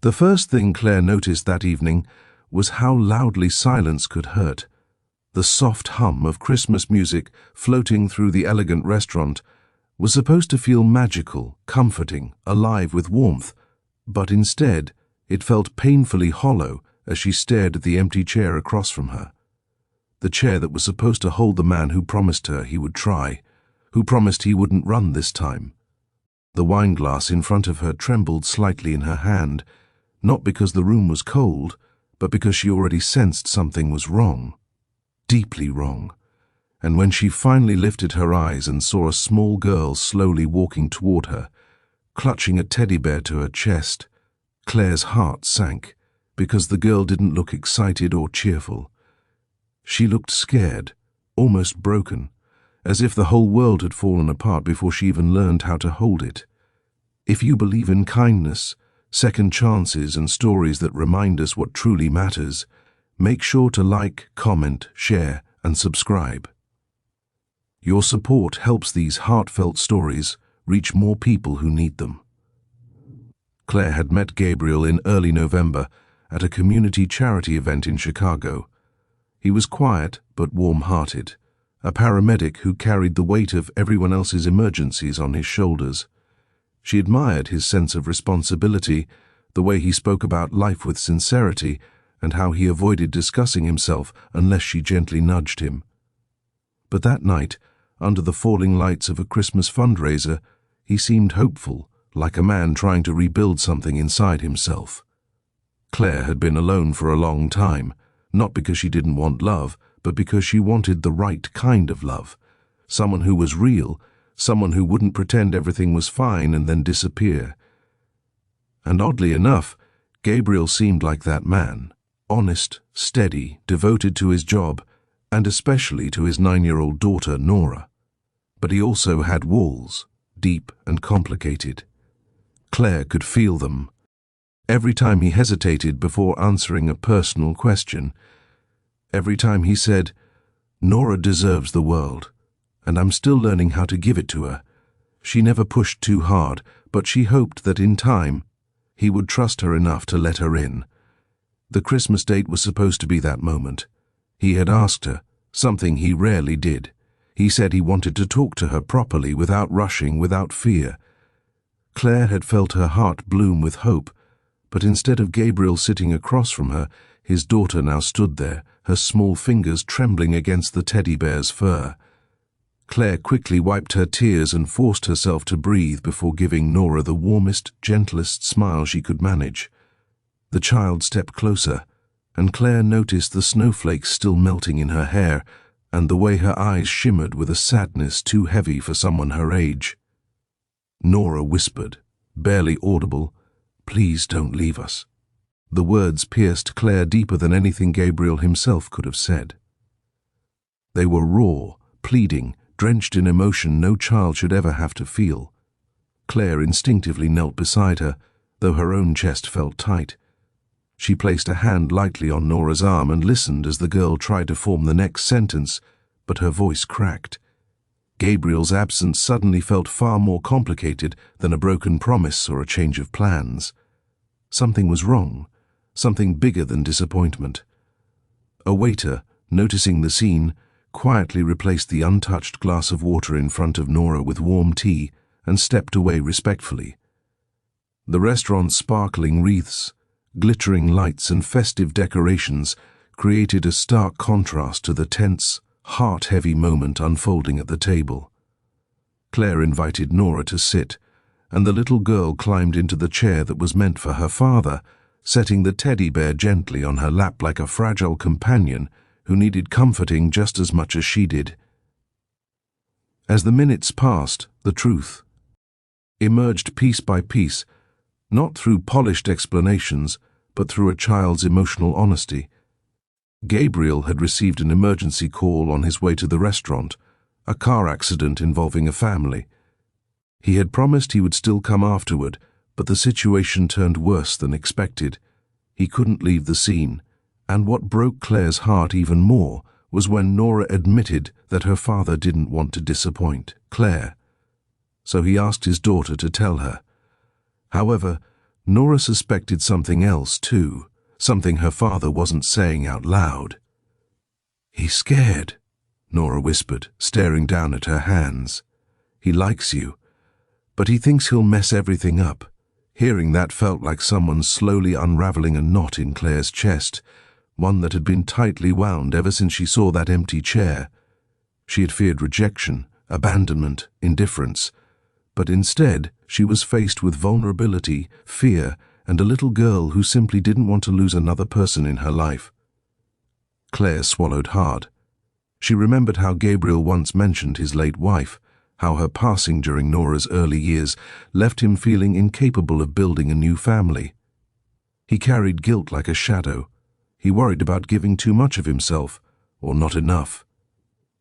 The first thing Claire noticed that evening was how loudly silence could hurt. The soft hum of Christmas music floating through the elegant restaurant was supposed to feel magical, comforting, alive with warmth, but instead it felt painfully hollow as she stared at the empty chair across from her. The chair that was supposed to hold the man who promised her he would try, who promised he wouldn't run this time. The wine glass in front of her trembled slightly in her hand, not because the room was cold, but because she already sensed something was wrong, deeply wrong. And when she finally lifted her eyes and saw a small girl slowly walking toward her, clutching a teddy bear to her chest, Claire's heart sank, because the girl didn't look excited or cheerful. She looked scared, almost broken, as if the whole world had fallen apart before she even learned how to hold it. If you believe in kindness, second chances, and stories that remind us what truly matters, make sure to like, comment, share, and subscribe. Your support helps these heartfelt stories reach more people who need them. Claire had met Gabriel in early November at a community charity event in Chicago. He was quiet but warm-hearted, a paramedic who carried the weight of everyone else's emergencies on his shoulders. She admired his sense of responsibility, the way he spoke about life with sincerity, and how he avoided discussing himself unless she gently nudged him. But that night, under the falling lights of a Christmas fundraiser, he seemed hopeful, like a man trying to rebuild something inside himself. Claire had been alone for a long time, not because she didn't want love, but because she wanted the right kind of love. Someone who was real, someone who wouldn't pretend everything was fine and then disappear. And oddly enough, Gabriel seemed like that man, honest, steady, devoted to his job, and especially to his 9-year-old daughter, Nora. But he also had walls, deep and complicated. Claire could feel them. Every time he hesitated before answering a personal question, every time he said, "Nora deserves the world, and I'm still learning how to give it to her." She never pushed too hard, but she hoped that in time he would trust her enough to let her in. The Christmas date was supposed to be that moment. He had asked her, something he rarely did. He said he wanted to talk to her properly, without rushing, without fear. Claire had felt her heart bloom with hope, but instead of Gabriel sitting across from her, his daughter now stood there, her small fingers trembling against the teddy bear's fur. Claire quickly wiped her tears and forced herself to breathe before giving Nora the warmest, gentlest smile she could manage. The child stepped closer, and Claire noticed the snowflakes still melting in her hair and the way her eyes shimmered with a sadness too heavy for someone her age. Nora whispered, barely audible, "Please don't leave us." The words pierced Claire deeper than anything Gabriel himself could have said. They were raw, pleading, drenched in emotion no child should ever have to feel. Claire instinctively knelt beside her, though her own chest felt tight. She placed a hand lightly on Nora's arm and listened as the girl tried to form the next sentence, but her voice cracked. Gabriel's absence suddenly felt far more complicated than a broken promise or a change of plans. Something was wrong, something bigger than disappointment. A waiter, noticing the scene, quietly replaced the untouched glass of water in front of Nora with warm tea and stepped away respectfully. The restaurant's sparkling wreaths, glittering lights and festive decorations created a stark contrast to the tense, heart-heavy moment unfolding at the table. Claire invited Nora to sit, and the little girl climbed into the chair that was meant for her father, setting the teddy bear gently on her lap like a fragile companion who needed comforting just as much as she did. As the minutes passed, the truth emerged piece by piece, not through polished explanations, but through a child's emotional honesty. Gabriel had received an emergency call on his way to the restaurant, a car accident involving a family. He had promised he would still come afterward, but the situation turned worse than expected. He couldn't leave the scene, and what broke Claire's heart even more was when Nora admitted that her father didn't want to disappoint Claire. So he asked his daughter to tell her. However, Nora suspected something else, too, something her father wasn't saying out loud. "He's scared," Nora whispered, staring down at her hands. "He likes you, but he thinks he'll mess everything up." Hearing that felt like someone slowly unraveling a knot in Claire's chest, one that had been tightly wound ever since she saw that empty chair. She had feared rejection, abandonment, indifference, but instead she was faced with vulnerability, fear, and a little girl who simply didn't want to lose another person in her life. Claire swallowed hard. She remembered how Gabriel once mentioned his late wife, how her passing during Nora's early years left him feeling incapable of building a new family. He carried guilt like a shadow. He worried about giving too much of himself, or not enough.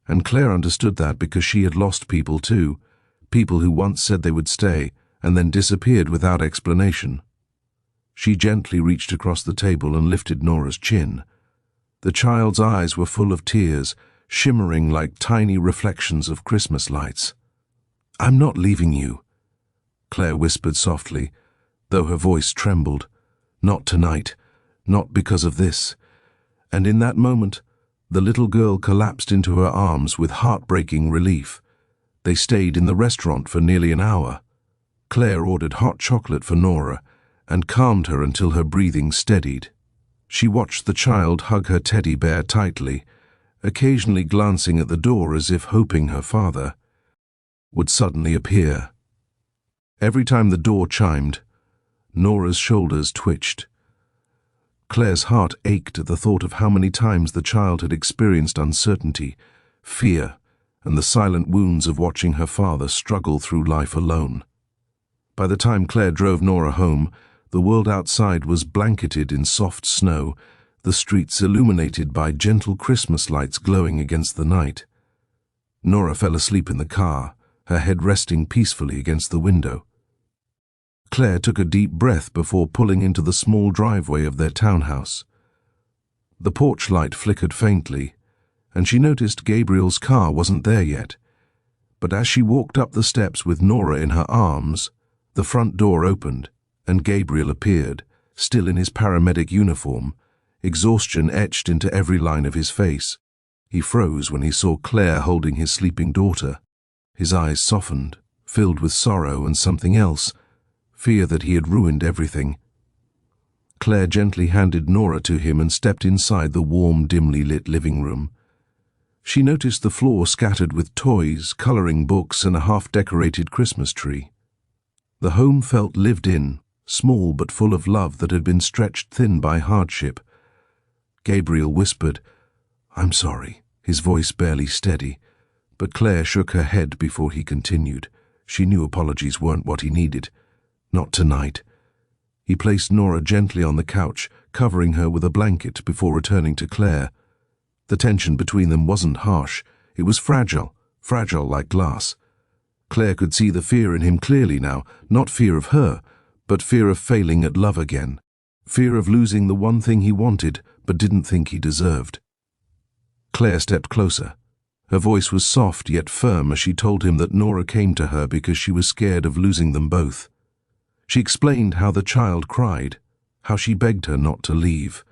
And Claire understood that because she had lost people too, people who once said they would stay and then disappeared without explanation. She gently reached across the table and lifted Nora's chin. The child's eyes were full of tears, shimmering like tiny reflections of Christmas lights. "I'm not leaving you," Claire whispered softly, though her voice trembled. "Not tonight, not because of this." And in that moment, the little girl collapsed into her arms with heartbreaking relief. They stayed in the restaurant for nearly an hour. Claire ordered hot chocolate for Nora and calmed her until her breathing steadied. She watched the child hug her teddy bear tightly, occasionally glancing at the door as if hoping her father would suddenly appear. Every time the door chimed, Nora's shoulders twitched. Claire's heart ached at the thought of how many times the child had experienced uncertainty, fear, and the silent wounds of watching her father struggle through life alone. By the time Claire drove Nora home, the world outside was blanketed in soft snow, the streets illuminated by gentle Christmas lights glowing against the night. Nora fell asleep in the car, her head resting peacefully against the window. Claire took a deep breath before pulling into the small driveway of their townhouse. The porch light flickered faintly, and she noticed Gabriel's car wasn't there yet. But as she walked up the steps with Nora in her arms, the front door opened, and Gabriel appeared, still in his paramedic uniform, exhaustion etched into every line of his face. He froze when he saw Claire holding his sleeping daughter. His eyes softened, filled with sorrow and something else, fear that he had ruined everything. Claire gently handed Nora to him and stepped inside the warm, dimly lit living room. She noticed the floor scattered with toys, coloring books, and a half-decorated Christmas tree. The home felt lived in, small but full of love that had been stretched thin by hardship. Gabriel whispered, "I'm sorry," his voice barely steady. But Claire shook her head before he continued. She knew apologies weren't what he needed. Not tonight. He placed Nora gently on the couch, covering her with a blanket before returning to Claire. The tension between them wasn't harsh. It was fragile like glass. Claire could see the fear in him clearly now, not fear of her, but fear of failing at love again. Fear of losing the one thing he wanted but didn't think he deserved. Claire stepped closer. Her voice was soft yet firm as she told him that Nora came to her because she was scared of losing them both. She explained how the child cried, how she begged her not to leave.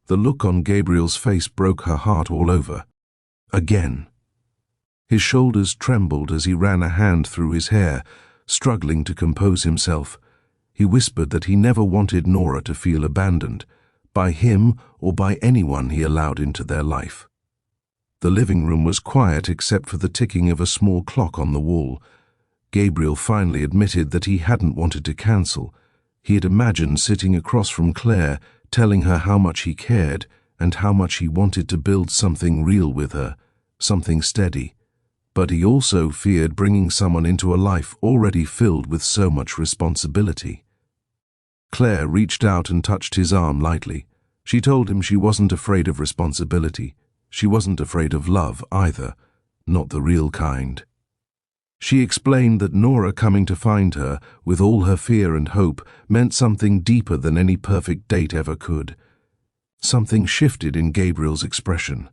The look on Gabriel's face broke her heart all over. Again. His shoulders trembled as he ran a hand through his hair, struggling to compose himself. He whispered that he never wanted Nora to feel abandoned, by him or by anyone he allowed into their life. The living room was quiet except for the ticking of a small clock on the wall. Gabriel finally admitted that he hadn't wanted to cancel. He had imagined sitting across from Claire, telling her how much he cared and how much he wanted to build something real with her, something steady. But he also feared bringing someone into a life already filled with so much responsibility. Claire reached out and touched his arm lightly. She told him she wasn't afraid of responsibility. She wasn't afraid of love either, not the real kind. She explained that Nora coming to find her, with all her fear and hope, meant something deeper than any perfect date ever could. Something shifted in Gabriel's expression,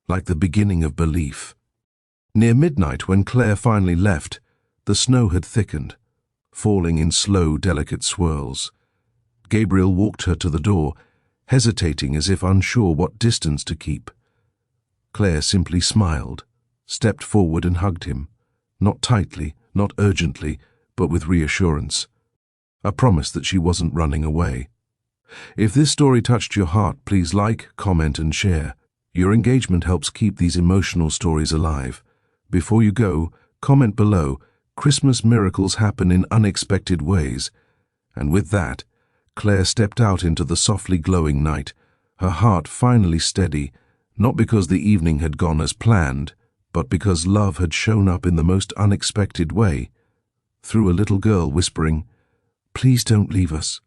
like the beginning of belief. Near midnight, when Claire finally left, the snow had thickened, falling in slow, delicate swirls. Gabriel walked her to the door, hesitating as if unsure what distance to keep. Claire simply smiled, stepped forward and hugged him, not tightly, not urgently, but with reassurance. A promise that she wasn't running away. If this story touched your heart, please like, comment and share. Your engagement helps keep these emotional stories alive. Before you go, comment below, Christmas miracles happen in unexpected ways. And with that, Claire stepped out into the softly glowing night, her heart finally steady, not because the evening had gone as planned, but because love had shown up in the most unexpected way, through a little girl whispering, "Please don't leave us."